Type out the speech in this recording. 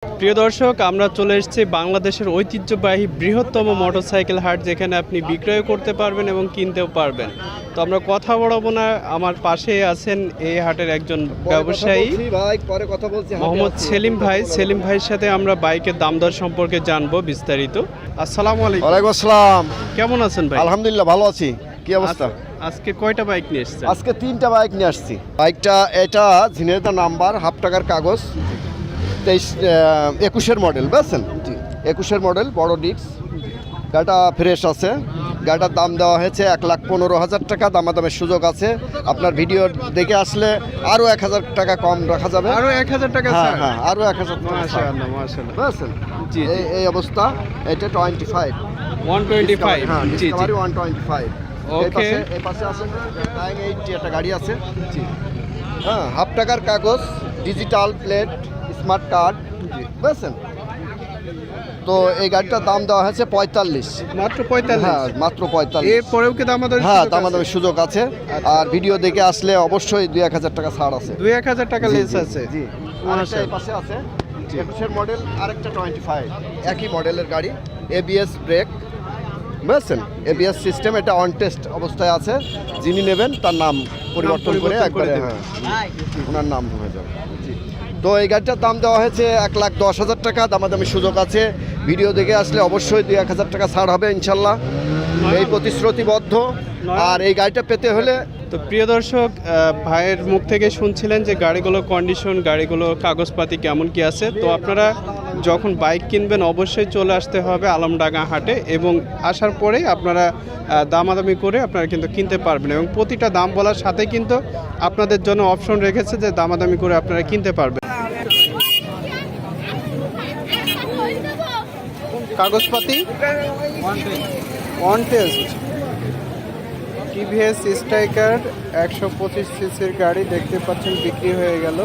প্রিয় দর্শক, আমরা চলে এসেছি বাংলাদেশের ঐতিহ্যবাহী বৃহত্তম মোটরসাইকেল হাট, যেখানে আপনি বিক্রয় করতে পারবেন এবং কিনতেও পারবেন। তো আমরা কথা বলবো না, আমার পাশেই আছেন এই হাটের একজন ব্যবসায়ী মোহাম্মদ সেলিম ভাই। সেলিম ভাইয়ের সাথে আমরা বাইকের দাম দর সম্পর্কে জানবো বিস্তারিত। আসসালামু আলাইকুম। ওয়ালাইকুম আসসালাম। কেমন আছেন ভাই? আলহামদুলিল্লাহ ভালো আছি। কি অবস্থা? আজকে কয়টা বাইক নিয়ে এসেছেন? আজকে 3টা বাইক নিয়ে আসছি। বাইকটা এটা ঝিনেদা নাম্বার, হাফ টাকার কাগজ, 21-এর মডেল, বুঝছেন? 21-এর মডেল, বড় ডিস্ক, গাড়িটা ফ্রেশ আছে। গাড়িটার দাম দেওয়া হয়েছে 1,15,000 টাকা। দামাদামের সুযোগ আছে। আপনার ভিডিও দেখে আসলে আরও 1,000 টাকা কম রাখা যাবে। আরো 1,000 টাকা? হ্যাঁ হ্যাঁ, আরও 1,000 টাকা। মাশাআল্লাহ মাশাআল্লাহ। বুঝছেন? জি জি। এই অবস্থা। এটা 25 125। হ্যাঁ, জি জি। 125। ওকে। এই পাশে আছে 980 একটা গাড়ি আছে। জি হ্যাঁ, হাফ টাকার কাগজ, ডিজিটাল প্লেট, স্মার্ট কার্ড। জি বুঝছেন? তো এই গাড়িটার দাম দেওয়া হয়েছে 45। মাত্র 45? হ্যাঁ মাত্র 45। এরপরেও কি দামাদামি? হ্যাঁ, দামাদামির সুযোগ আছে। আর ভিডিও দেখে আসলে অবশ্যই 2-1,000 টাকা ছাড় আছে। 2-1,000 টাকা লেস আছে? জি। আরেকটা এই পাশে আছে 21-এর মডেল, আরেকটা 25, একই মডেলের গাড়ি, এবিএস ব্রেক, বুঝছেন? ABS system. এটা অন টেস্ট অবস্থায় আছে। যিনি নেবেন তার নাম পরিবর্তন করে একবারে, হ্যাঁ, ওনার নাম হয়ে যাবে। তো এই গাড়িটার দাম দেওয়া হয়েছে 1,10,000 টাকা। দামাদামির সুযোগ আছে। ভিডিও দেখে আসলে অবশ্যই 2-1,000 টাকা ছাড় হবে ইনশাল্লাহ, এই প্রতিশ্রুতিবদ্ধ। আর এই গাড়িটা পেতে হলে তো প্রিয় দর্শক, ভাইয়ের মুখ থেকে শুনছিলেন যে গাড়িগুলোর কন্ডিশন, গাড়িগুলোর কাগজপাতি কেমন কি আছে। তো আপনারা যখন বাইক কিনবেন অবশ্যই চলে আসতে হবে আলমডাঙ্গা হাটে, এবং আসার পরেই আপনারা দামাদামি করে আপনারা কিন্তু কিনতে পারবেন। এবং প্রতিটা দাম বলার সাথে কিন্তু আপনাদের জন্য অপশন রেখেছে যে দামাদামি করে আপনারা কিনতে পারবেন। কাগজপাতি অন টেস্ট টিভিএস স্ট্রাইকার 125 সিসির গাড়ি দেখতে পাচ্ছেন, বিক্রি হয়ে গেল।